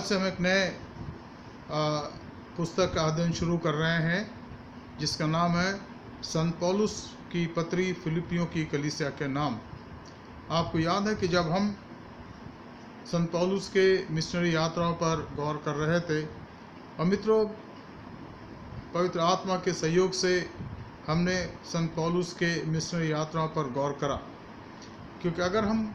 से हम एक नए पुस्तक का अध्ययन शुरू कर रहे हैं जिसका नाम है संत पौलुस की पत्री फिलिपियों की कलीसिया के नाम। आपको याद है कि जब हम संत पौलुस के मिशनरी यात्राओं पर गौर कर रहे थे और मित्रों, पवित्र आत्मा के सहयोग से हमने संत पौलुस के मिशनरी यात्राओं पर गौर करा, क्योंकि अगर हम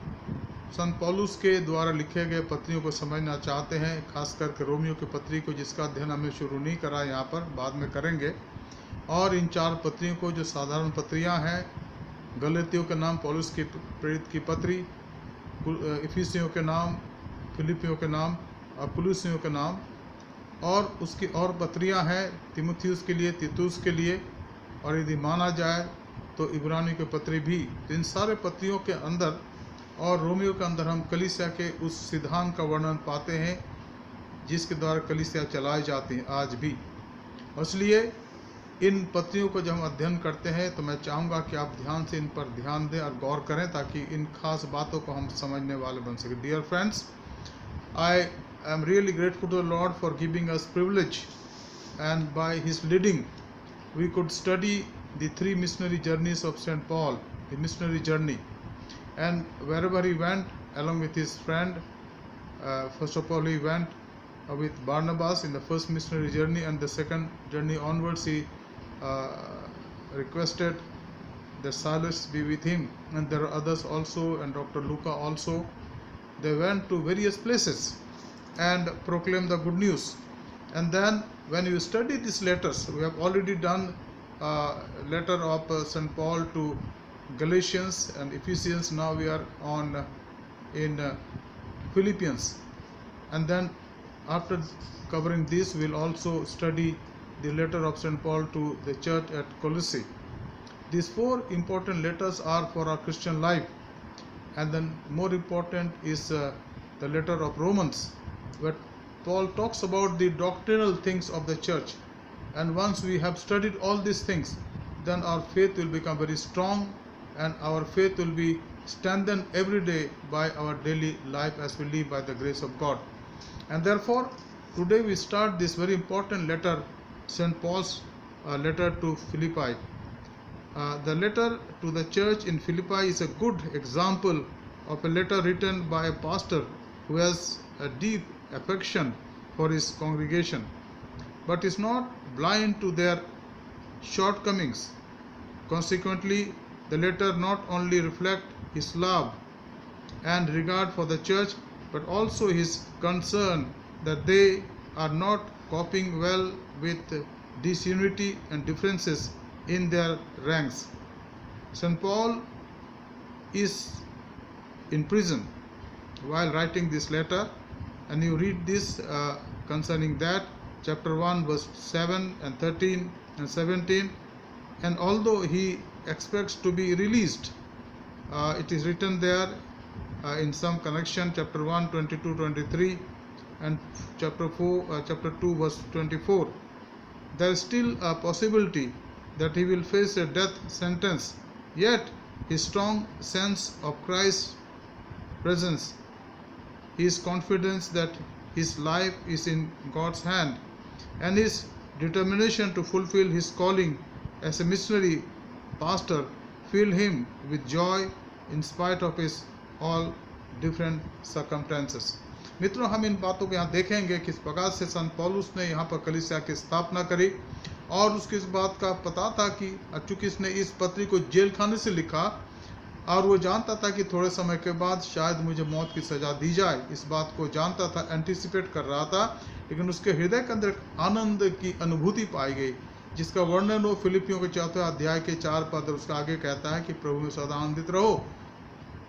संत पौलुस के द्वारा लिखे गए पत्रियों को समझना चाहते हैं, खास करके रोमियो की पत्री को, जिसका अध्ययन हमने शुरू नहीं करा, यहाँ पर बाद में करेंगे, और इन 4 पत्रियों को जो साधारण पत्रियाँ हैं, गलतियों के नाम पौलुस की प्रेरित की पत्री, इफिसियों के नाम, फिलिपियों के नाम और कुलुसियों के नाम, और उसकी और पत्रियाँ हैं तीमुथियुस के लिए, तीतुस के लिए, और यदि माना जाए तो इब्रानियों की पत्री भी। तो इन सारे पत्रियों के अंदर और रोमियो के अंदर हम कलीसिया के उस सिद्धांत का वर्णन पाते हैं जिसके द्वारा कलीसिया चलाई जाती है आज भी। इसलिए इन पत्रियों को जब हम अध्ययन करते हैं तो मैं चाहूँगा कि आप ध्यान से इन पर ध्यान दें और गौर करें ताकि इन खास बातों को हम समझने वाले बन सकें। Dear friends, I am really grateful to the Lord for giving us privilege, and by His leading we could study the 3 missionary journeys of St. Paul, the missionary journey, and wherever he went along with his friend, first of all he went with Barnabas in the first missionary journey, and the second journey onwards he requested that Silas be with him, and there are others also, and Dr. Luca also. They went to various places and proclaim the good news. And then when you study these letters, we have already done letter of St. Paul to Galatians and Ephesians. Now we are on in Philippians, and then after covering this we will also study the letter of St. Paul to the church at Colossae. These 4 important letters are for our Christian life, and then more important is the letter of Romans, where Paul talks about the doctrinal things of the church. And once we have studied all these things, then our faith will become very strong, and our faith will be strengthened every day by our daily life as we live by the grace of God. And therefore, today we start this very important letter, St. Paul's letter to Philippi. The letter to the church in Philippi is a good example of a letter written by a pastor who has a deep affection for his congregation, but is not blind to their shortcomings. Consequently, the letter not only reflects his love and regard for the church, but also his concern that they are not coping well with disunity and differences in their ranks. St. Paul is in prison while writing this letter, and you read this concerning that, chapter 1 verse 7 and 13 and 17, and although he expects to be released, it is written there in some connection, chapter 1 22-23 and chapter 2 verse 24, there is still a possibility that he will face a death sentence, yet his strong sense of Christ's presence, his confidence that his life is in God's hand, and his determination to fulfill his calling as a missionary pastor fill him with joy in spite of his all different circumstances. मित्रों, हम इन बातों को यहाँ देखेंगे किस प्रकार से संत पौलुस ने यहाँ पर कलीसिया की स्थापना करी, और उसकी इस बात का पता था कि चूंकि इसने इस पत्री को जेल खाने से लिखा और वो जानता था कि थोड़े समय के बाद शायद मुझे मौत की सज़ा दी जाए, इस बात को जानता था, एंटिसिपेट कर रहा था, लेकिन उसके हृदय के अंदर आनंद की अनुभूति पाई गई, जिसका वर्णन वो फिलिपियों के 4 अध्याय के 4 पद उसका आगे कहता है कि प्रभु में सदा आनंदित रहो।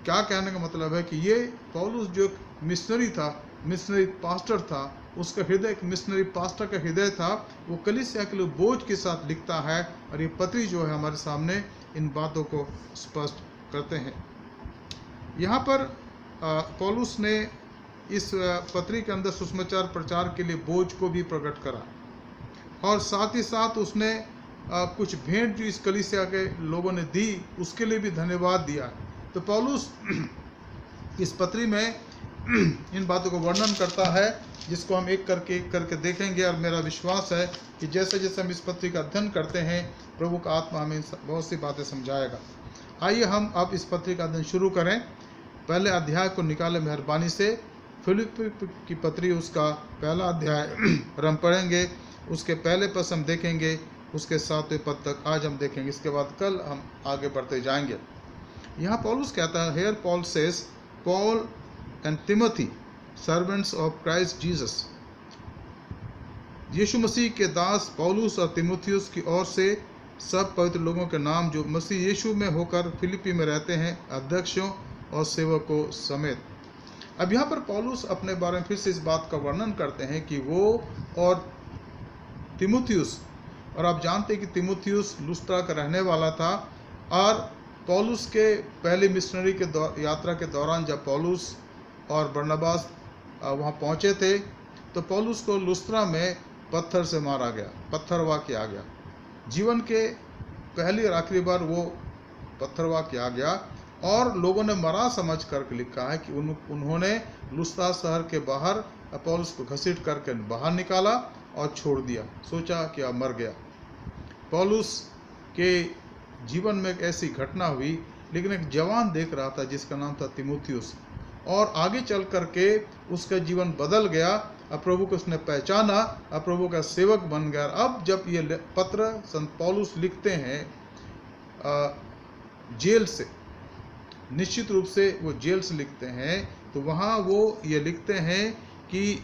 क्या कहने का मतलब है कि ये पौलुस जो मिशनरी था, मिशनरी पास्टर था, उसका हृदय एक मिशनरी पास्टर का हृदय था, वो कलीसिया के लिए बोझ के साथ लिखता है, और ये पत्री जो है हमारे सामने इन बातों को स्पष्ट करते हैं। यहाँ पर पौलुस ने इस पत्री के अंदर सुसमाचार प्रचार के लिए बोझ को भी प्रकट करा, और साथ ही साथ उसने कुछ भेंट जो इस कलीसिया के लोगों ने दी उसके लिए भी धन्यवाद दिया। तो पौलुस इस पत्री में इन बातों को वर्णन करता है जिसको हम एक करके देखेंगे। और मेरा विश्वास है कि जैसे जैसे हम इस पत्री का अध्ययन करते हैं, प्रभु का आत्मा हमें बहुत सी बातें समझाएगा। आइए हम अब इस पत्री का अध्ययन शुरू करें। पहले अध्याय को निकाले मेहरबानी से। फिलिप्पी की पत्री उसका पहला अध्याय हम पढ़ेंगे, उसके पहले पद हम देखेंगे, उसके 7वें पद तक आज हम देखेंगे। इसके बाद कल हम आगे बढ़ते जाएंगे। यहाँ पौलुस कहता है, here Paul says, Paul and Timothy servants of Christ Jesus. यीशु मसीह के दास पौलुस और तिमोथियुस की ओर से सब पवित्र लोगों के नाम जो मसीह यीशु में होकर फिलिप्पी में रहते हैं, अध्यक्षों और सेवकों समेत। अब यहाँ पर पौलुस अपने बारे में फिर से इस बात का वर्णन करते हैं कि वो और तिमोथियुस, और आप जानते हैं कि तिमोथियुस लुस्त्रा का रहने वाला था। और पौलुस के पहली मिशनरी के यात्रा के दौरान जब पौलुस और बरनबास वहाँ पहुँचे थे, तो पौलुस को लुस्त्रा में पत्थर से मारा गया, पत्थरवाह किया गया। जीवन के पहली और आखिरी बार वो पत्थरवाह किया गया, और लोगों ने मरा समझ कर लिखा है कि उन्होंने लुस्त्रा शहर के बाहर पौलुस को घसीट करके बाहर निकाला और छोड़ दिया, सोचा कि अब मर गया। पौलुस के जीवन में एक ऐसी घटना हुई, लेकिन एक जवान देख रहा था जिसका नाम था तिमोथियुस, और आगे चल करके उसका जीवन बदल गया। अब प्रभु को उसने पहचाना, अब प्रभु का सेवक बन गया। अब जब ये पत्र संत पौलुस लिखते हैं जेल से, निश्चित रूप से वो जेल से लिखते हैं, तो वहाँ वो ये लिखते हैं कि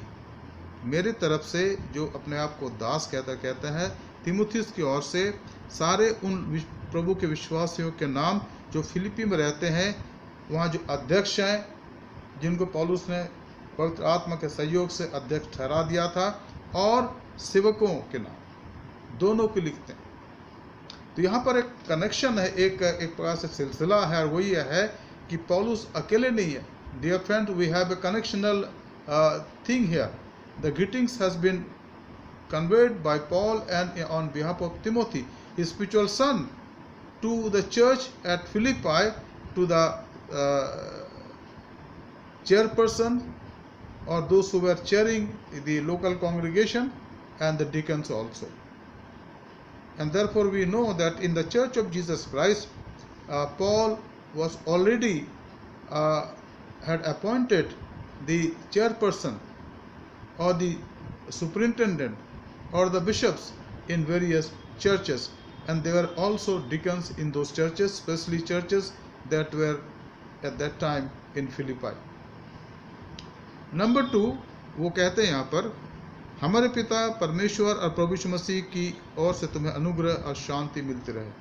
मेरे तरफ से, जो अपने आप को दास कहता है, तिमोथियुस की ओर से सारे उन प्रभु के विश्वासियों के नाम जो फिलिप्पी में रहते हैं, वहाँ जो अध्यक्ष हैं, जिनको पौलुस ने पवित्र आत्मा के सहयोग से अध्यक्ष ठहरा दिया था, और सेवकों के नाम, दोनों को लिखते हैं। तो यहाँ पर एक कनेक्शन है, एक प्रकार से सिलसिला है, और वो ये है कि पौलुस अकेले नहीं है। Dear friend, we have a connectional thing here. The greetings has been conveyed by Paul and on behalf of Timothy, his spiritual son, to the church at Philippi, to the chairperson or those who were chairing the local congregation, and the deacons also. And therefore we know that in the church of Jesus Christ, Paul was already had appointed the chairperson or the superintendent or the bishops in various churches, and they were also deacons in those churches, especially churches that were at that time in Philippi. Number 2, वो कहते हैं यहाँ पर, हमारे पिता परमेश्वर और प्रभु यीशु मसीह की ओर से तुम्हें अनुग्रह और शांति मिलती रहे।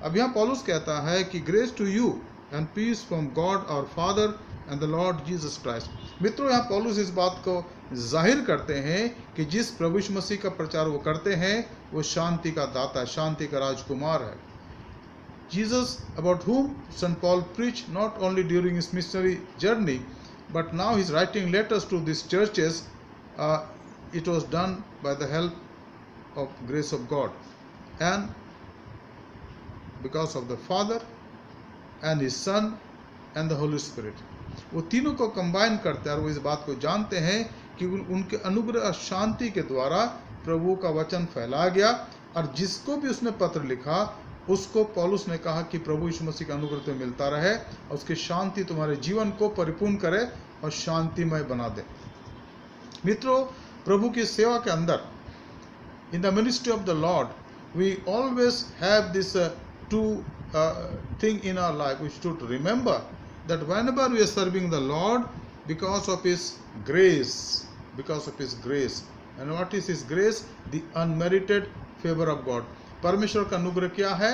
अब यहाँ पौलुस कहता है कि grace to you and peace from God our Father and the Lord Jesus Christ. मित्रों, यहाँ पौलुस इस बात को जाहिर करते हैं कि जिस प्रभु यीशु मसीह का प्रचार वो करते हैं, वो शांति का दाता, शांति का राजकुमार है। Jesus, about whom St. Paul preached not only during his missionary journey, but now he's writing letters to these churches. It was done by the help of grace of God, and because of the Father and his Son and the Holy Spirit. वो तीनों को combine करते हैं, और वो इस बात को जानते हैं कि उनके अनुग्रह और शांति के द्वारा प्रभु का वचन फैला गया। और जिसको भी उसने पत्र लिखा, उसको पौलुस ने कहा कि प्रभु यीशु मसीह का अनुग्रह तुम्हें मिलता रहे, और उसकी शांति तुम्हारे जीवन को परिपूर्ण करे और शांतिमय बना दे। मित्रों, प्रभु की सेवा के अंदर, in the ministry of the Lord, we always have this two thing in our life. We should remember that whenever we are serving the Lord, because of His grace, and what is His grace? The unmerited favor of God. परमेश्वर का अनुग्रह क्या है?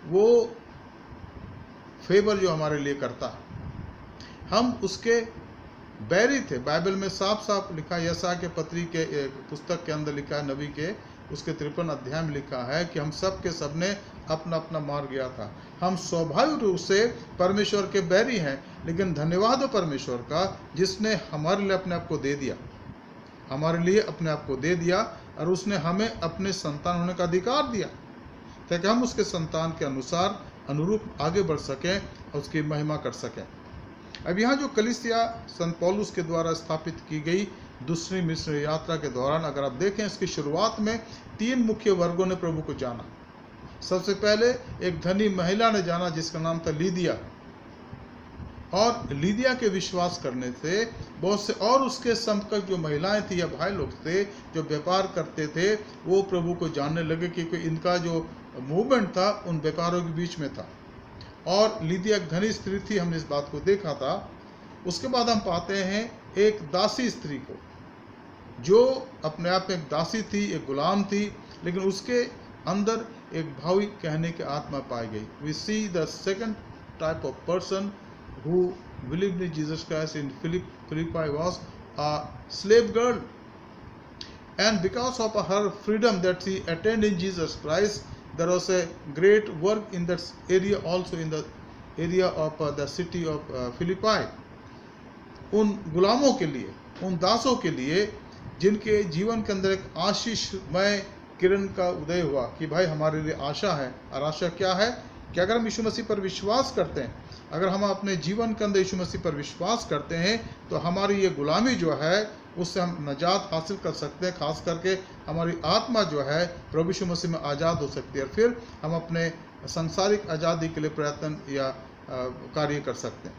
वो favour जो हमारे लिए करता है, हम उसके बैरी थे। बाइबल में साफ साफ लिखा है, यशायाह के पत्री के पुस्तक के अंदर लिखा है, नबी के उसके 53 अध्याय में लिखा है कि हम सब के सब ने अपना अपना मार्ग गया था। हम स्वाभाविक रूप से परमेश्वर के बैरी हैं, लेकिन धन्यवाद हो परमेश्वर का जिसने हमारे लिए अपने आप को दे दिया, हमारे लिए अपने आप को दे दिया, और उसने हमें अपने संतान होने का अधिकार दिया ताकि हम उसके संतान के अनुसार अनुरूप आगे बढ़ सकें और उसकी महिमा कर सकें। अब यहाँ जो कलीसिया संत पौलुस के द्वारा स्थापित की गई, दूसरी मिस्र यात्रा के दौरान अगर आप देखें, इसकी शुरुआत में 3 मुख्य वर्गों ने प्रभु को जाना। सबसे पहले एक धनी महिला ने जाना जिसका नाम था लीदिया, और लीदिया के विश्वास करने से बहुत से और उसके समकक्ष जो महिलाएं थी या भाई लोग थे जो व्यापार करते थे, वो प्रभु को जानने लगे, क्योंकि इनका जो मूवमेंट था उन व्यापारों के बीच में था। और लीदिया एक धनी स्त्री थी, हमने इस बात को देखा था। उसके बाद हम पाते हैं एक दासी स्त्री को, जो अपने आप में एक दासी थी, एक गुलाम थी, लेकिन उसके अंदर एक भावी कहने की आत्मा पाई गई। We see the second type of person who believed in Jesus Christ in Philippi was a slave girl, and because of her freedom that she attained in Jesus Christ, there was a great work in that area also, in the area of the city of Philippi. उन गुलामों के लिए, उन दासों के लिए जिनके जीवन के अंदर एक आशीषमय किरण का उदय हुआ कि भाई हमारे लिए आशा है। और आशा क्या है कि अगर हम यीशु मसीह पर विश्वास करते हैं, अगर हम अपने जीवन के अंदर यीशु मसीह पर विश्वास करते हैं, तो हमारी ये गुलामी जो है उससे हम नजात हासिल कर सकते हैं। खास करके हमारी आत्मा जो है प्रभु यीशु मसीह में आज़ाद हो सकती है, और फिर हम अपने सांसारिक आज़ादी के लिए प्रयत्न या कार्य कर सकते हैं।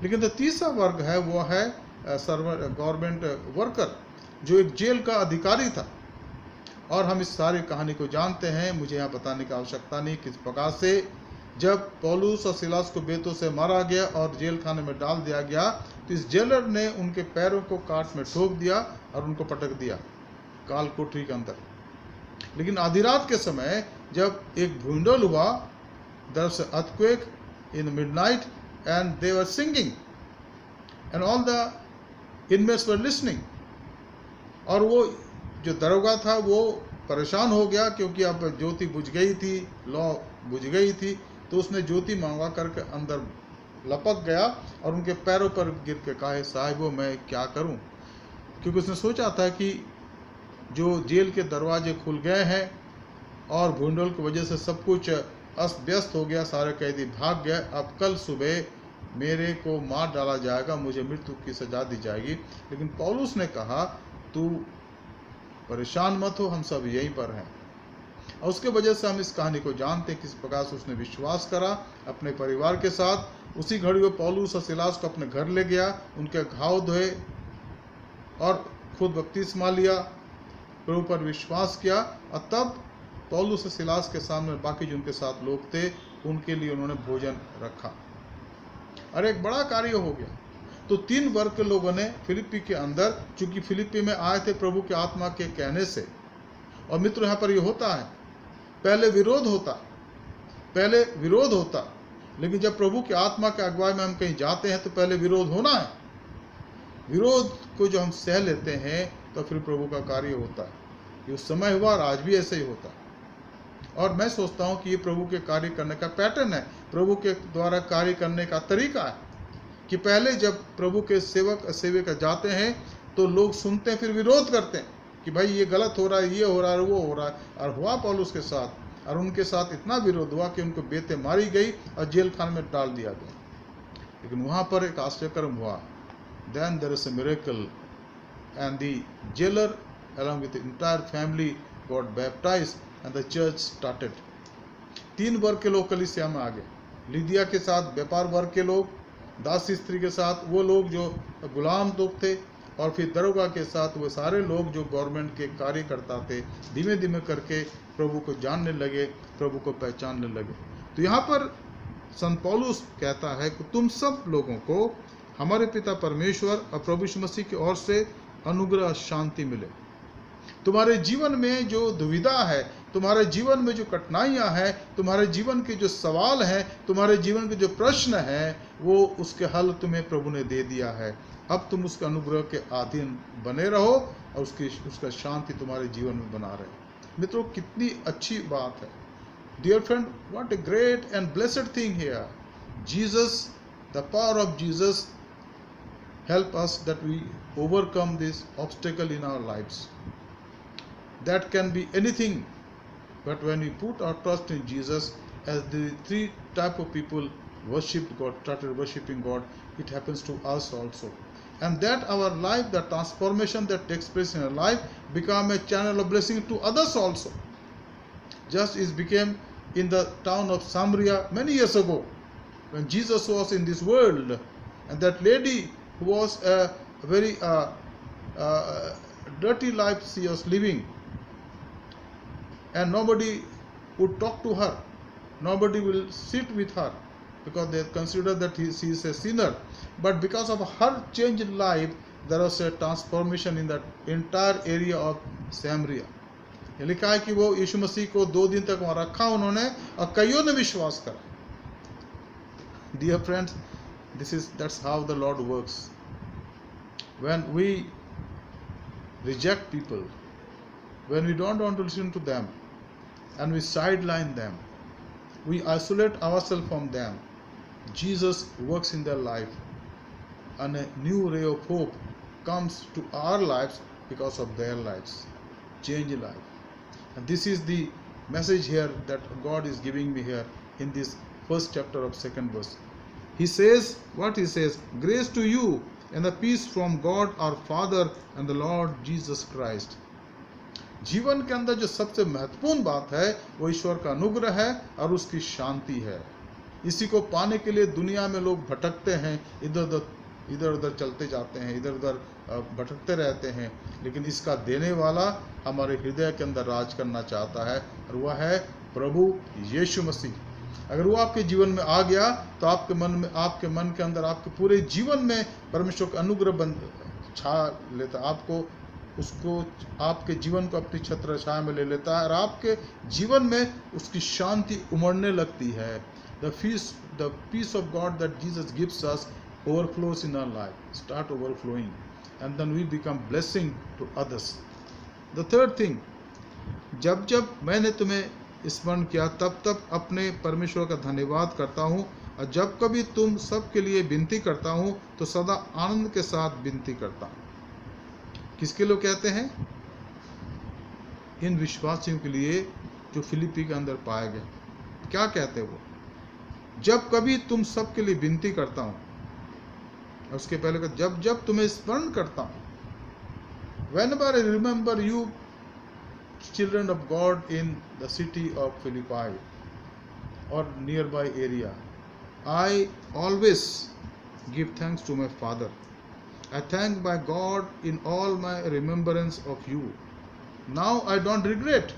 लेकिन जो तीसरा वर्ग है वो है गवर्नमेंट वर्कर, जो एक जेल का अधिकारी था। और हम इस सारी कहानी को जानते हैं, मुझे यहाँ बताने की आवश्यकता नहीं किस प्रकार से जब पौलुस और सिलास को बेतों से मारा गया और जेल खाने में डाल दिया गया, तो इस जेलर ने उनके पैरों को काट में ठोक दिया और उनको पटक दिया काल कोठरी के अंदर। लेकिन आधी रात के समय जब एक भूंडोल हुआ, there was an earthquake in midnight and they were singing and all the inmates were listening. और वो जो दरोगा था वो परेशान हो गया, क्योंकि अब ज्योति बुझ गई थी, लौ बुझ गई थी, तो उसने ज्योति मंगवा करके अंदर लपक गया और उनके पैरों पर गिर के कहा, साहिबो मैं क्या करूं? क्योंकि उसने सोचा था कि जो जेल के दरवाजे खुल गए हैं और भूंडोल की वजह से सब कुछ अस्त व्यस्त हो गया, सारे कैदी भाग गए, अब कल सुबह मेरे को मार डाला जाएगा, मुझे मृत्यु की सजा दी जाएगी। लेकिन पौलुस ने कहा, तू परेशान मत हो, हम सब यहीं पर हैं। और उसके वजह से हम इस कहानी को जानते हैं किस प्रकार से उसने विश्वास करा अपने परिवार के साथ। उसी घड़ी वो पौलुस और सिलास को अपने घर ले गया, उनके घाव धोए और खुद बपतिस्मा लिया, प्रभु पर विश्वास किया, और तब पौलुस और सिलास के सामने बाकी जो उनके साथ लोग थे उनके लिए उन्होंने भोजन रखा और एक बड़ा कार्य हो गया। तो 3 वर्ग के लोगों ने फिलिप्पी के अंदर, चूंकि फिलिप्पी में आए थे प्रभु के आत्मा के कहने से, और मित्र यहाँ पर ये होता है, पहले विरोध होता, लेकिन जब प्रभु के आत्मा के अगुवाई में हम कहीं जाते हैं तो पहले विरोध होना है। विरोध को जो हम सह लेते हैं तो फिर प्रभु का कार्य होता है। ये उस समय हुआ और आज भी ऐसे ही होता है। और मैं सोचता हूँ कि ये प्रभु के कार्य करने का पैटर्न है, प्रभु के द्वारा कार्य करने का तरीका है, कि पहले जब प्रभु के सेवक जाते हैं तो लोग सुनते हैं, फिर विरोध करते हैं कि भाई ये गलत हो रहा है, ये हो रहा है, वो हो रहा है। और हुआ पौलुस के साथ, और उनके साथ इतना विरोध हुआ कि उनको बेतें मारी गई और जेल खाने में डाल दिया गया। लेकिन वहाँ पर एक आश्चर्यकर्म हुआ। Then there is a miracle and the jailer along with the entire family got baptized and the church started. 3 वर्ग के लोग कलीसिया में आ गए, लीदिया के साथ व्यापार वर्ग के लोग, दासी स्त्री के साथ वो लोग जो गुलाम लोग थे, और फिर दरोगा के साथ वो सारे लोग जो गवर्नमेंट के कार्य करता थे, धीमे धीमे करके प्रभु को जानने लगे, प्रभु को पहचानने लगे। तो यहाँ पर संत पौलुस कहता है कि तुम सब लोगों को हमारे पिता परमेश्वर और प्रभु यीशु मसीह की ओर से अनुग्रह शांति मिले। तुम्हारे जीवन में जो दुविधा है, तुम्हारे जीवन में जो कठिनाइयाँ हैं, तुम्हारे जीवन के जो सवाल हैं, तुम्हारे जीवन के जो प्रश्न हैं, वो उसके हल तुम्हें प्रभु ने दे दिया है। अब तुम उसके अनुग्रह के अधीन बने रहो और उसका शांति तुम्हारे जीवन में बना रहे। मित्रों, कितनी अच्छी बात है। Dear friend, what a great and blessed thing here. Jesus, the power of Jesus help us that we overcome this obstacle in our lives. That can be anything, but when we put our trust in Jesus, as the 3 type of people worshipped God, started worshipping God, it happens to us also. and that our life, the transformation that takes place in our life, become a channel of blessing to others also. Just as became in the town of Samaria many years ago, when Jesus was in this world, and that lady who was a very dirty life she was living, and nobody would talk to her, nobody will sit with her, because they consider that she is a sinner. But because of her changed life, there was a transformation in that entire area of Samaria. लिखा है कि वो यीशु मसीह को 2 दिन तक वहाँ रखा उन्होंने, और कईयों ने विश्वास करा. Dear friends, that's how the Lord works. When we reject people, when we don't want to listen to them, and we sideline them, we isolate ourselves from them, Jesus works in their life, and a new ray of hope comes to our lives because of their lives, change life. And this is the message here that God is giving me here in this first chapter of 2nd verse. He says, what he says, grace to you and the peace from God our Father and the Lord Jesus Christ. जीवन के अंदर जो सबसे महत्वपूर्ण बात है वो ईश्वर का अनुग्रह है और उसकी शांति है. इसी को पाने के लिए दुनिया में लोग भटकते हैं, इधर उधर चलते जाते हैं, इधर उधर भटकते रहते हैं, लेकिन इसका देने वाला हमारे हृदय के अंदर राज करना चाहता है, और वह है प्रभु यीशु मसीह. अगर वो आपके जीवन में आ गया तो आपके मन के अंदर, आपके पूरे जीवन में परमेश्वर का अनुग्रह छा लेता, उसको आपके जीवन को अपनी छत्र छाया में ले लेता है, और आपके जीवन में उसकी शांति उमड़ने लगती है. The peace of God that Jesus gives us overflows in our life, start overflowing, and then we become blessing to others. The third thing, जब मैंने तुम्हें स्मरण किया तब अपने परमेश्वर का धन्यवाद करता हूँ, और जब कभी तुम सबके लिए विनती करता हूँ तो सदा आनंद के साथ विनती करता हूँ. किसके लोग कहते हैं? इन विश्वासियों के लिए जो फिलिप्पी के अंदर पाए गए. क्या कहते हैं वो? जब कभी तुम सबके लिए विनती करता हूँ, उसके पहले जब तुम्हें स्मरण करता हूँ. Whenever I remember you, children of God in the city of Philippi or nearby area, I always give thanks to my Father. I thank my God in all my remembrance of you. Now I don't regret,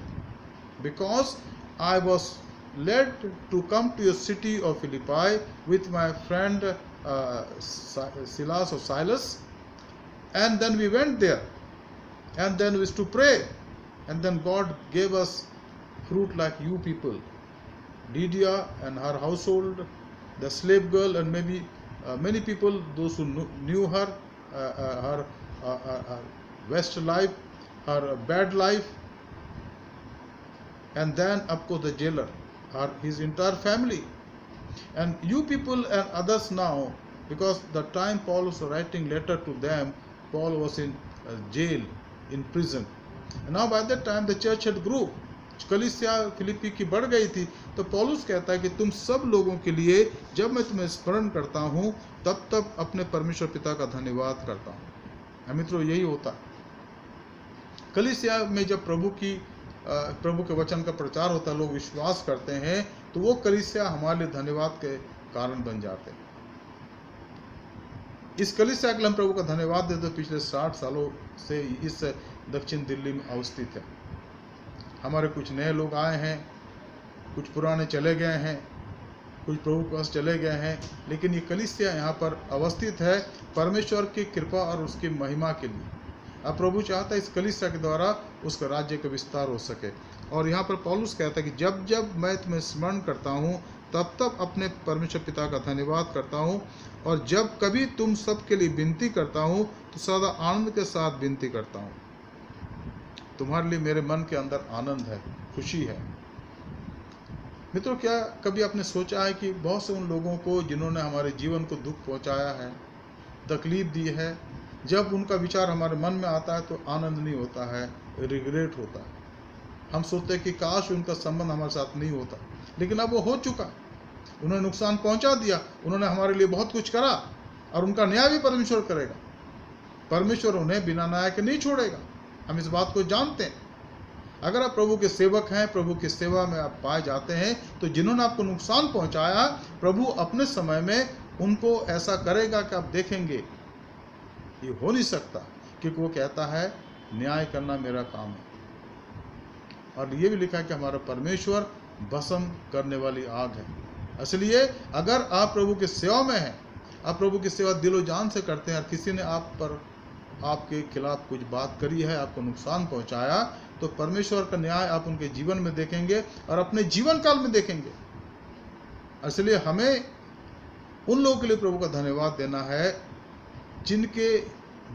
because I was led to come to your city of Philippi with my friend Silas or Silas, and then we went there, and then we used to pray, and then God gave us fruit like you people. Lydia and her household, the slave girl, and maybe many people, those who knew her, her west life, her bad life, and then of course the jailer, his entire family, and you people and others now, because the time Paul was writing letter to them, Paul was in jail, in prison. And now by that time the church had grew, कलीसिया फिलिप्पी की बढ़ गई थी. तो पौलुस कहता है कि तुम सब लोगों के लिए जब मैं तुम्हें स्मरण करता हूँ तब अपने परमेश्वर पिता का धन्यवाद करता हूँ. मित्रों, यही होता है. कलीसिया में जब प्रभु के वचन का प्रचार होता है, लोग विश्वास करते हैं, तो वो कलीसिया हमारे लिए धन्यवाद के कारण बन जाते हैं. इस कलीसिया के लिए हम प्रभु का धन्यवाद देते. पिछले 60 सालों से इस दक्षिण दिल्ली में अवस्थित है. हमारे कुछ नए लोग आए हैं, कुछ पुराने चले गए हैं, कुछ प्रभु के पास चले गए हैं, लेकिन ये कलीसिया यहाँ पर अवस्थित है परमेश्वर की कृपा और उसकी महिमा के लिए. अब प्रभु चाहता है इस कलीसिया के द्वारा उसका राज्य का विस्तार हो सके. और यहाँ पर पौलुस कहता है कि जब मैं तुम्हें स्मरण करता हूँ तब अपने परमेश्वर पिता का धन्यवाद करता हूँ, और जब कभी तुम सबके लिए विनती करता हूँ तो सदा आनंद के साथ विनती करता हूँ. तुम्हारे लिए मेरे मन के अंदर आनंद है, खुशी है. मित्रों, क्या कभी आपने सोचा है कि बहुत से उन लोगों को जिन्होंने हमारे जीवन को दुख पहुंचाया है, तकलीफ दी है, जब उनका विचार हमारे मन में आता है तो आनंद नहीं होता है, रिग्रेट होता है. हम सोचते हैं कि काश उनका संबंध हमारे साथ नहीं होता, लेकिन अब वो हो चुका. उन्होंने नुकसान पहुंचा दिया, उन्होंने हमारे लिए बहुत कुछ करा, और उनका न्याय भी परमेश्वर करेगा. परमेश्वर उन्हें बिना न्याय के नहीं छोड़ेगा। हम इस बात को जानते हैं। अगर आप प्रभु के सेवक हैं, प्रभु की सेवा में आप पाए जाते हैं, तो जिन्होंने आपको नुकसान पहुंचाया, प्रभु अपने समय में उनको ऐसा करेगा कि आप देखेंगे ये हो नहीं सकता, क्योंकि वो कहता है न्याय करना मेरा काम है। और ये भी लिखा है कि हमारा परमेश्वर भस्म करने वाली आग है। इसलिए अगर आप प्रभु की सेवा में हैं, आप प्रभु की सेवा दिलो जान से करते हैं, और किसी ने आप पर आपके खिलाफ कुछ बात करी है, आपको नुकसान पहुंचाया, तो परमेश्वर का न्याय आप उनके जीवन में देखेंगे और अपने जीवन काल में देखेंगे। इसलिए हमें उन लोगों के लिए प्रभु का धन्यवाद देना है जिनके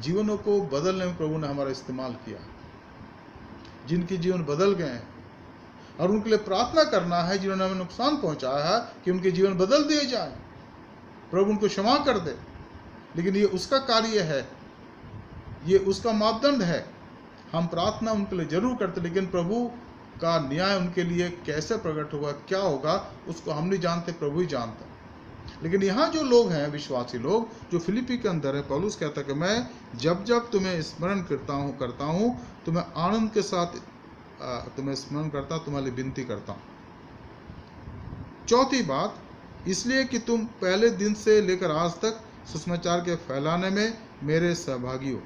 जीवनों को बदलने में प्रभु ने हमारा इस्तेमाल किया, जिनके जीवन बदल गए हैं, और उनके लिए प्रार्थना करना है जिन्होंने हमें नुकसान पहुंचाया है कि उनके जीवन बदल दिए जाए, प्रभु उनको क्षमा कर दे। लेकिन ये उसका कार्य है, ये उसका मापदंड है। हम प्रार्थना उनके लिए जरूर करते, लेकिन प्रभु का न्याय उनके लिए कैसे प्रकट होगा, क्या होगा, उसको हम नहीं जानते, प्रभु ही जानता। लेकिन यहाँ जो लोग हैं, विश्वासी लोग जो फिलिपी के अंदर है, पौलुस कहता है कि मैं जब जब तुम्हें स्मरण करता हूँ तो मैं आनंद के साथ तुम्हें स्मरण करता, तुम्हारे लिए विनती करता हूँ। चौथी बात, इसलिए कि तुम पहले दिन से लेकर आज तक सुसमाचार के फैलाने में मेरे सहभागी हो।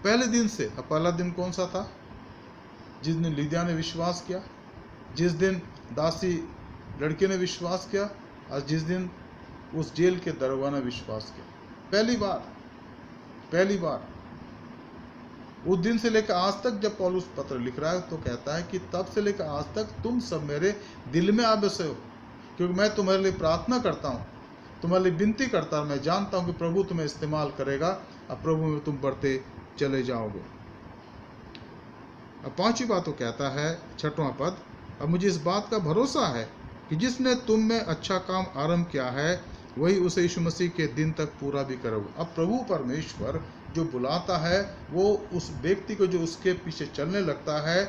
पहले दिन से। अब पहला दिन कौन सा था? जिस दिन लिदिया ने विश्वास किया, जिस दिन दासी लड़के ने विश्वास किया, और जिस दिन उस जेल के दरोगा ने विश्वास किया। पहली बार उस दिन से लेकर आज तक जब पौलुस पत्र लिख रहा है तो कहता है कि तब से लेकर आज तक तुम सब मेरे दिल में आ बसे हो, क्योंकि मैं तुम्हारे लिए प्रार्थना करता हूँ, तुम्हारे लिए विनती करता हूँ। मैं जानता हूँ कि प्रभु तुम्हें इस्तेमाल करेगा, अब प्रभु में तुम बढ़ते चले जाओगे। अब पांचवी बात वो कहता है, 6वां पद, अब मुझे इस बात का भरोसा है कि जिसने तुम में अच्छा काम आरंभ किया है वही उसे यीशु मसीह के दिन तक पूरा भी करोगे। अब प्रभु परमेश्वर जो बुलाता है, वो उस व्यक्ति को जो उसके पीछे चलने लगता है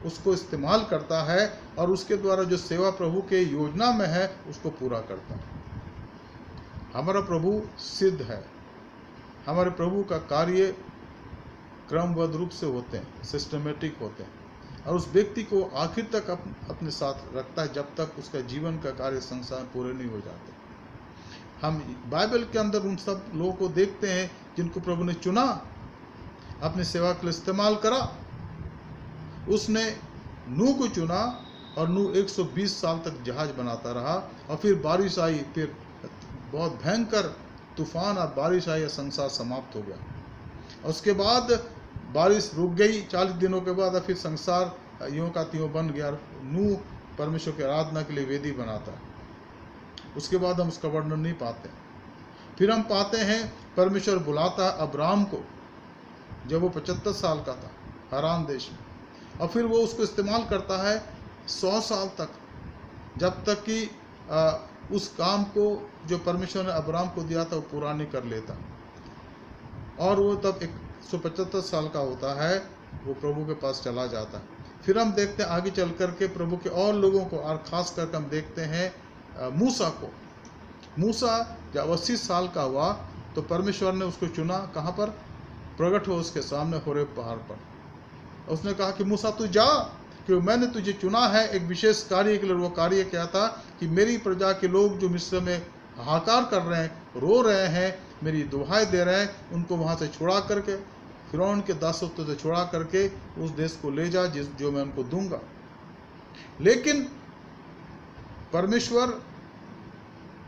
उसको इस्तेमाल करता है, और उसके द्वारा जो सेवा प्रभु के योजना में है उसको पूरा करता है। हमारा प्रभु सिद्ध है, हमारे प्रभु का कार्य क्रमबद्ध रूप से होते हैं, सिस्टमेटिक होते हैं, और उस व्यक्ति को आखिर तक अपने साथ रखता है जब तक उसका जीवन का कार्य संसार पूरे नहीं हो जाते। हम बाइबल के अंदर उन सब लोगों को देखते हैं जिनको प्रभु ने चुना, अपनी सेवा के लिए इस्तेमाल करा। उसने नूह को चुना, और नूह 120 साल तक जहाज बनाता रहा, और फिर बारिश आई, फिर बहुत भयंकर तूफान और बारिश आई, संसार समाप्त हो गया। उसके बाद बारिश रुक गई 40 दिनों के बाद, और फिर संसार यूं का त्यों बन गया। नूह परमेश्वर की आराधना के लिए वेदी बनाता है। उसके बाद हम उसका वर्णन नहीं पाते। फिर हम पाते हैं परमेश्वर बुलाता है अब्राहम को जब वो 75 साल का था हारान देश में, और फिर वो उसको इस्तेमाल करता है 100 साल तक, जब तक कि उस काम को जो परमेश्वर ने अब्राहम को दिया था वो पूरा नहीं कर लेता। और वो तब 175 साल का होता है, वो प्रभु के पास चला जाता है। फिर हम देखते हैं आगे चल करके प्रभु के और लोगों को, और खास करके हम देखते हैं मूसा को। मूसा जब 80 साल का हुआ तो परमेश्वर ने उसको चुना, कहाँ पर? प्रकट हो उसके सामने होरेब पहाड़ पर। उसने कहा कि मूसा तू जा, क्योंकि मैंने तुझे चुना है एक विशेष कार्य के लिए। वो कार्य क्या था कि मेरी प्रजा के लोग जो मिस्र में हाहाकार कर रहे हैं, रो रहे हैं, मेरी दुहाई दे रहे हैं, उनको वहाँ से छुड़ा करके, फिरौन के दासत्व से छुड़ा करके उस देश को ले जा जो मैं उनको दूंगा। लेकिन परमेश्वर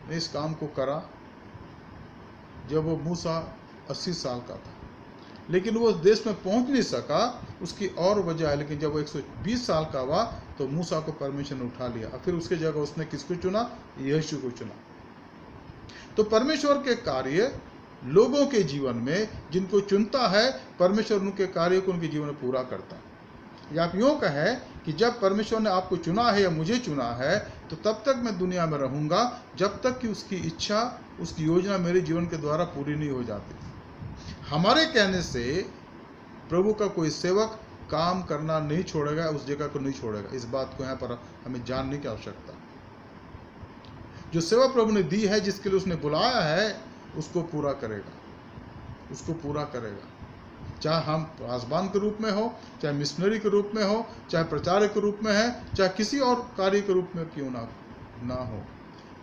ने इस काम को करा जब वो मूसा 80 साल का था, लेकिन वो उस देश में पहुंच नहीं सका। उसकी और वजह है, लेकिन जब वो 120 साल का हुआ तो मूसा को परमेश्वर ने उठा लिया, और फिर उसके जगह उसने किसको चुना? यीशु को चुना। तो परमेश्वर के कार्य लोगों के जीवन में जिनको चुनता है, परमेश्वर उनके कार्य को उनके जीवन में पूरा करता है। या आप यूँ कहें कि जब परमेश्वर ने आपको चुना है या मुझे चुना है, तो तब तक मैं दुनिया में रहूँगा जब तक कि उसकी इच्छा, उसकी योजना मेरे जीवन के द्वारा पूरी नहीं हो जाती। हमारे कहने से प्रभु का कोई सेवक काम करना नहीं छोड़ेगा, उस जगह को नहीं छोड़ेगा। इस बात को यहाँ पर हमें जानने की आवश्यकता। जो सेवा प्रभु ने दी है, जिसके लिए उसने बुलाया है, उसको पूरा करेगा, उसको पूरा करेगा। चाहे हम पासबान के रूप में हो, चाहे मिशनरी के रूप में हो, चाहे प्रचारक के रूप में है, चाहे किसी और कार्य के रूप में क्यों ना हो।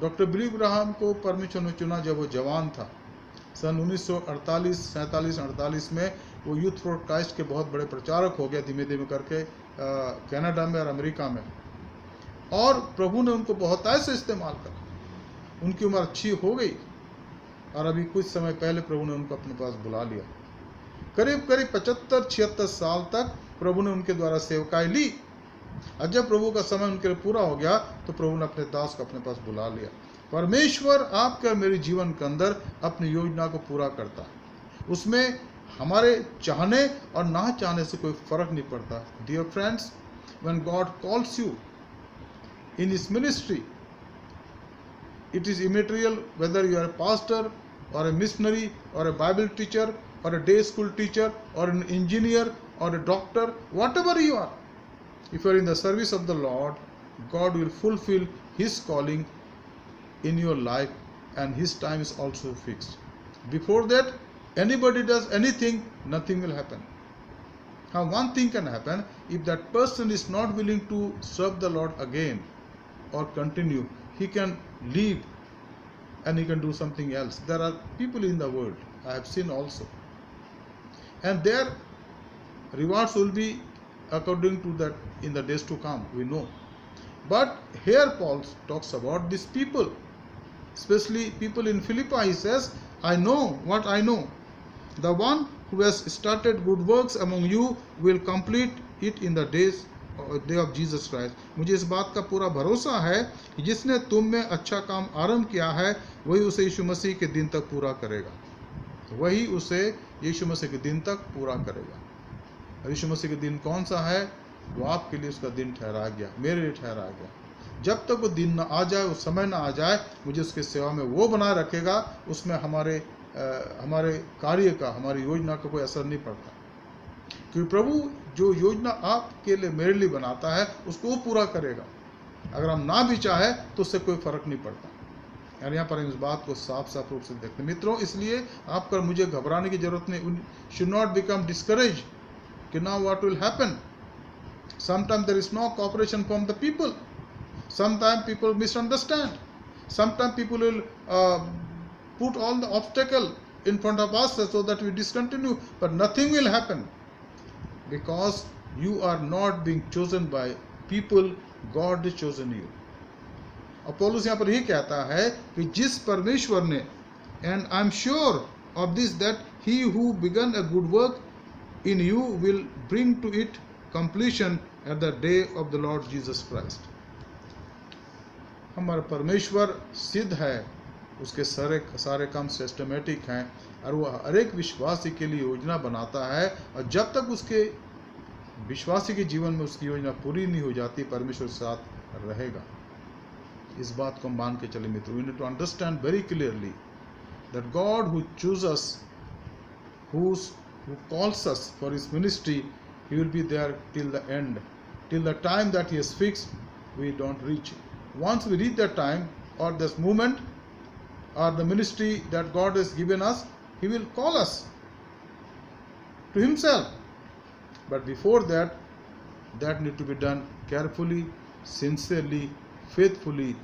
डॉक्टर बिली ग्राहम को परमेश्वर ने चुना जब वो जवान था। सन 1947-48 में वो यूथ फॉर क्राइस्ट के बहुत बड़े प्रचारक हो गया, धीमे धीमे करके कनाडा में और अमेरिका में। और प्रभु ने उनको बहुतायत से इस्तेमाल करा। उनकी उम्र अच्छी हो गई और अभी कुछ समय पहले प्रभु ने उनको अपने पास बुला लिया। करीब 75-76 साल तक प्रभु ने उनके द्वारा सेवकाई ली। और जब प्रभु का समय उनके लिए पूरा हो गया तो प्रभु ने अपने दास को अपने पास बुला लिया। परमेश्वर आपके और मेरे जीवन के अंदर अपनी योजना को पूरा करता है। उसमें हमारे चाहने और ना चाहने से कोई फर्क नहीं पड़ता। Dear friends, when God calls you in his ministry, it is immaterial whether you are a pastor or a missionary or a Bible teacher or a day school teacher or an engineer or a doctor, whatever you are. If you are in the service of the Lord, God will fulfill His calling in your life, and His time is also fixed. Before that, anybody does anything, nothing will happen. Now, one thing can happen: if that person is not willing to serve the Lord again or continue, he can leave and he can do something else. There are people in the world, I have seen also, and their rewards will be according to that in the days to come, we know. But here Paul talks about these people, especially people in Philippi. He says, I know what I know. The one who has started good works among you will complete it in the day of Jesus Christ. मुझे इस बात का पूरा भरोसा है कि जिसने तुम में अच्छा काम आरंभ किया है वही उसे यीशु मसीह के दिन तक पूरा करेगा। वही उसे यीशु मसीह के दिन तक पूरा करेगा। यीशु मसीह के दिन कौन सा है? वो आपके लिए उसका दिन ठहरा गया, मेरे लिए ठहरा गया। जब तक वो दिन ना आ जाए, वो समय ना आ जाए, मुझे उसकी सेवा में वो बनाए रखेगा। उसमें हमारे कार्य का, हमारी योजना का कोई असर नहीं पड़ता, क्योंकि प्रभु जो योजना आपके लिए, मेरे लिए बनाता है, उसको वो पूरा करेगा। अगर हम ना भी चाहे तो उससे कोई फर्क नहीं पड़ता। यानी यहाँ पर हम इस बात को साफ साफ रूप से देखते हैं मित्रों। इसलिए आपका मुझे घबराने की जरूरत नहीं। शुड नॉट बिकम डिस्करेज कि now what will happen. Sometime there is no cooperation from the people, sometime people misunderstand, sometime people will put all the obstacle in front of us so that we discontinue, but nothing will happen because you are not being chosen by people, God has chosen you. और पौलुस यहाँ पर ही कहता है कि जिस परमेश्वर ने, and I am sure of this that he who began a good work in you will bring to it completion at the day of the Lord Jesus Christ. हमारा परमेश्वर सिद्ध है, उसके सारे काम सिस्टमेटिक हैं और वो हर एक विश्वासी के लिए योजना बनाता है। और जब तक उसके विश्वासी के जीवन में उसकी योजना पूरी नहीं हो जाती, परमेश्वर साथ रहेगा। इस बात को मान के चले मित्रों। We need to understand very clearly that God who choose us, who calls us for his ministry, he will be there till the end, till the time that he has fixed we don't reach. Once we reach that time or this moment or the ministry that God has given us, He will call us to Himself. But before that, that need to be done carefully, sincerely, faithfully,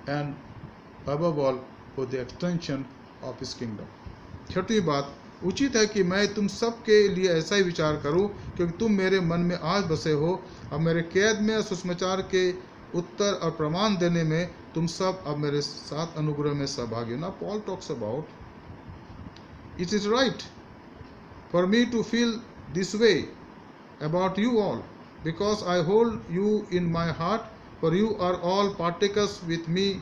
and above all for the extension of His kingdom. छठी बात, उचित है कि मैं तुम सब के लिए ऐसा ही विचार करूं क्योंकि तुम मेरे मन में आज बसे हो और मेरे कैद में सुसमाचार के उत्तर और प्रमाण देने में तुम सब अब मेरे साथ अनुग्रह में सहभागी हो। ना Paul talks about it is right for me to feel this way about you all because I hold you in my heart, for you are all partakers with me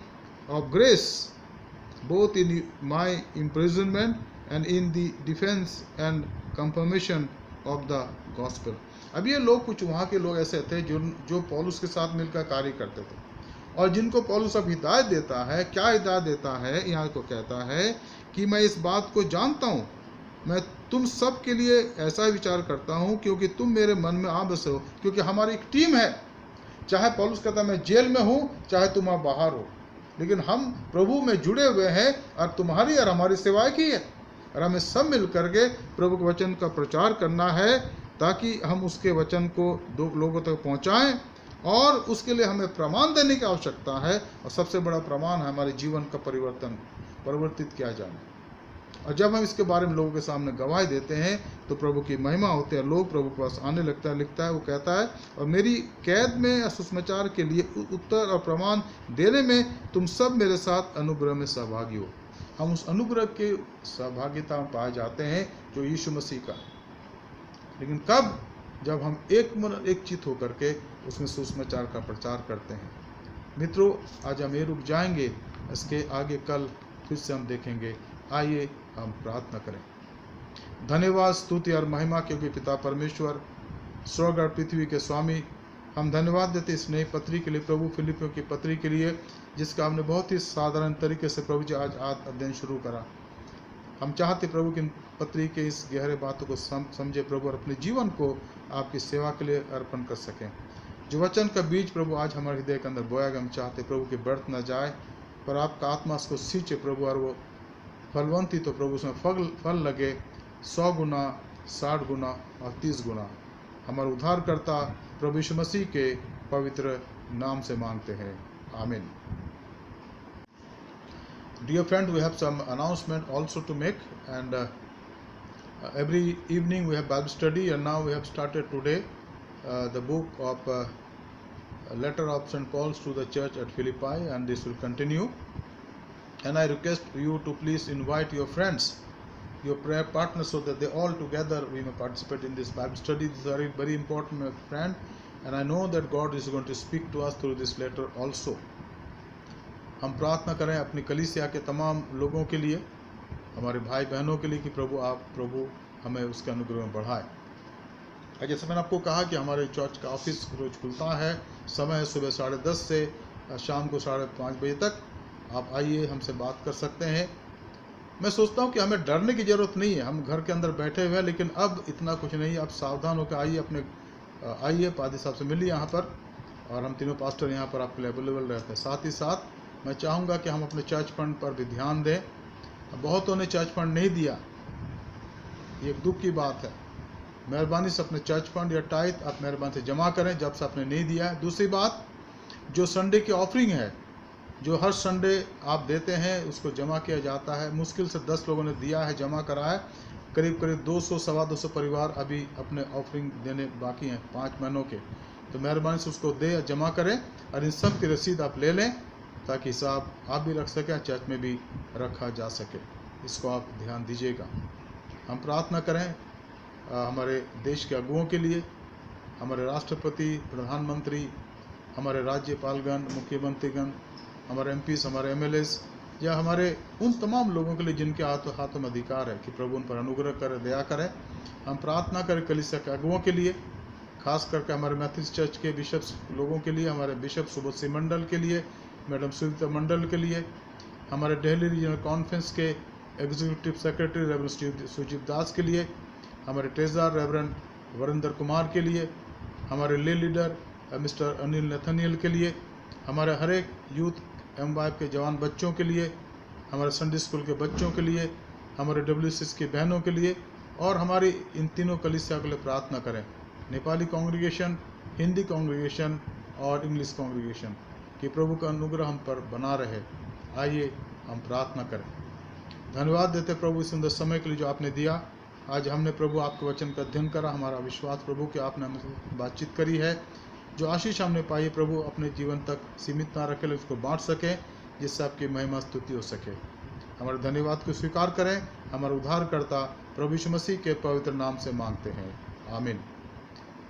of grace both in my imprisonment and in the defence and confirmation of the gospel. अब ये लोग, कुछ वहाँ के लोग ऐसे थे जो पौलुस के साथ मिलकर कार्य करते थे और जिनको पौलुस अब हिदायत देता है। क्या हिदायत देता है? यहाँ को कहता है कि मैं इस बात को जानता हूँ, मैं तुम सब के लिए ऐसा विचार करता हूँ क्योंकि तुम मेरे मन में आ बसे हो। क्योंकि हमारी एक टीम है, चाहे पौलुस कहता है मैं जेल में हूँ, चाहे तुम आप बाहर हो, लेकिन हम प्रभु में जुड़े हुए हैं और तुम्हारी और हमारी सेवा की है, और हमें सब मिल करके प्रभु के वचन का प्रचार करना है, ताकि हम उसके वचन को दो लोगों तक पहुंचाएं। और उसके लिए हमें प्रमाण देने की आवश्यकता है, और सबसे बड़ा प्रमाण है हमारे जीवन का परिवर्तित किया जाना। और जब हम इसके बारे में लोगों के सामने गवाही देते हैं तो प्रभु की महिमा होती है, लोग प्रभु के पास आने लगता है। वो कहता है, और मेरी कैद में सुसमाचार के लिए उत्तर और प्रमाण देने में तुम सब मेरे साथ अनुग्रह में सहभागी हो। हम उस अनुग्रह के सहभागिता में पाए जाते हैं जो यीशु मसीह का। लेकिन कब? जब हम एक चित होकर के उसमें सुसमाचार का प्रचार करते हैं। मित्रों, आज हम ये रुक जाएंगे, इसके आगे कल फिर से हम देखेंगे। आइए हम प्रार्थना करें। धन्यवाद, स्तुति और महिमा क्योंकि पिता परमेश्वर, स्वर्ग और पृथ्वी के स्वामी, हम धन्यवाद देते इस नई पत्री के लिए प्रभु, फिलिपियों की पत्री के लिए, जिसका हमने बहुत ही साधारण तरीके से प्रभु जी आज अध्ययन शुरू करा। हम चाहते प्रभु की पत्री के इस गहरे बातों को समझे प्रभु, और अपने जीवन को आपकी सेवा के लिए अर्पण कर सकें। जो वचन का बीज प्रभु आज हमारे हृदय के अंदर बोया गया, हम चाहते प्रभु की बढ़त न जाए, पर आपका आत्मा उसको सींचे प्रभु, और वो फलवंती तो प्रभु उसमें फल लगे 100 गुना, 60 गुना और 30 गुना। हमारे उद्धारकर्ता प्रभु यीशु मसीह के पवित्र नाम से मांगते हैं, आमीन। Dear friend, we have some announcement also to make, and every evening we have Bible study, and now we have started today the book of letter of St. Paul's to the church at Philippi, and this will continue. And I request you to please invite your friends, your prayer partners, so that they all together we may participate in this Bible study. This is very, very important, my friend, and I know that God is going to speak to us through this letter also. हम प्रार्थना करें अपनी कलीसिया के तमाम लोगों के लिए, हमारे भाई बहनों के लिए, कि प्रभु हमें उसके अनुग्रह में बढ़ाए। जैसे मैंने आपको कहा कि हमारे चर्च का ऑफिस रोज खुलता है, समय सुबह 10:30 से शाम को 5:30 बजे तक। आप आइए, हमसे बात कर सकते हैं। मैं सोचता हूं कि हमें डरने की ज़रूरत नहीं है, हम घर के अंदर बैठे हुए हैं, लेकिन अब इतना कुछ नहीं है। आप सावधान होकर आइए, आइए पादी साहब से मिलिए यहाँ पर, और हम तीनों पास्टर यहाँ पर आपके लिए अवेलेबल रहते हैं। साथ ही साथ मैं चाहूँगा कि हम अपने चर्च फंड पर भी ध्यान दें। बहुतों ने चर्च फंड नहीं दिया, ये एक दुख की बात है। मेहरबानी से अपने चर्च फंड या टाइथ आप मेहरबानी से जमा करें, जब से आपने नहीं दिया है। दूसरी बात, जो संडे की ऑफरिंग है, जो हर संडे आप देते हैं, उसको जमा किया जाता है। मुश्किल से 10 लोगों ने दिया है, जमा करा है। करीब 200 सवा 200 परिवार अभी अपने ऑफरिंग देने बाकी हैं 5 महीनों के। तो मेहरबानी से उसको दे, जमा करें, और इन सब की रसीद आप ले लें, ताकि हिसाब आप भी रख सकें, चर्च में भी रखा जा सके। इसको आप ध्यान दीजिएगा। हम प्रार्थना करें हमारे देश के अगुओं के लिए, हमारे राष्ट्रपति, प्रधानमंत्री, हमारे राज्यपालगण, मुख्यमंत्रीगण, हमारे एमपीस, हमारे एमएलएस, या हमारे उन तमाम लोगों के लिए जिनके हाथों में अधिकार है, कि प्रभु उन पर अनुग्रह करें, दया करें। हम प्रार्थना करें कलीसिया के अगुओं के लिए, खास करके हमारे मैथोडिस्ट चर्च के बिशप्स लोगों के लिए, हमारे बिशप सुबोध सिंह मंडल के लिए, मैडम सुनीता मंडल के लिए, हमारे दिल्ली रीजनल कॉन्फ्रेंस के एग्जीक्यूटिव सेक्रेटरी रेवरेंड सुजीव दास के लिए, हमारे ट्रेजरर रेवरेंड वरिंदर कुमार के लिए, हमारे ले लीडर मिस्टर अनिल नेथनियल के लिए, हमारे हर एक यूथ एमवाइफ के जवान बच्चों के लिए, हमारे संडे स्कूल के बच्चों के लिए, हमारे WCS की बहनों के लिए, और हमारी इन तीनों कलीसिया के लिए प्रार्थना करें। नेपाली कांग्रीगेशन, हिंदी कांग्रीगेशन और इंग्लिश कांग्रीगेशन, कि प्रभु का अनुग्रह हम पर बना रहे। आइए हम प्रार्थना करें। धन्यवाद देते प्रभु इस सुंदर समय के लिए जो आपने दिया। आज हमने प्रभु आपके वचन का अध्ययन करा। हमारा विश्वास प्रभु कि आपने हमसे बातचीत करी है। जो आशीष हमने पाई प्रभु, अपने जीवन तक सीमित ना रखें, उसको बांट सकें, जिससे आपकी महिमा स्तुति हो सके। हमारे धन्यवाद को स्वीकार करें। हमारे उद्धारकर्ता प्रभु यीशु मसीह के पवित्र नाम से मांगते हैं, आमीन।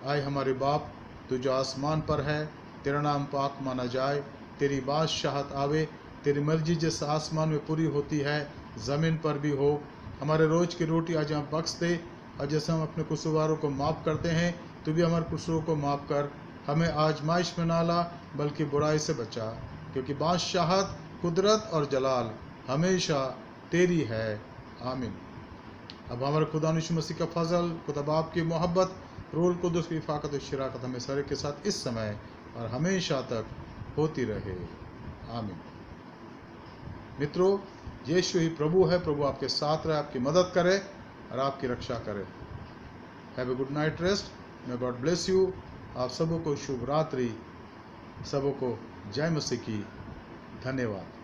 आए हमारे बाप, तू जो आसमान पर है, तेरा नाम पाक माना जाए, तेरी बादशाहत आवे, तेरी मर्जी जैसे आसमान में पूरी होती है ज़मीन पर भी हो। हमारे रोज़ की रोटी आज हम बख्श दे, और जैसे हम अपने कसूरवारों को माफ़ करते हैं, तू भी हमारे कसूरों को माफ़ कर। हमें आजमाइश में ना ला, बल्कि बुराई से बचा, क्योंकि बादशाहत, कुदरत और जलाल हमेशा तेरी है, आमीन। अब हमारे खुदा यीशु मसीह का फजल, खुदा बाप की मोहब्बत, रूह कुदस की फाकत और शराकत हमें सारे के साथ इस समय और हमेशा तक होती रहे, आमीन। मित्रों, यीशु ही प्रभु है। प्रभु आपके साथ रहे, आपकी मदद करे और आपकी रक्षा करे। Have a good night rest. May God bless you. आप सबों को शुभ रात्रि। सबों को जय मसीह की। धन्यवाद।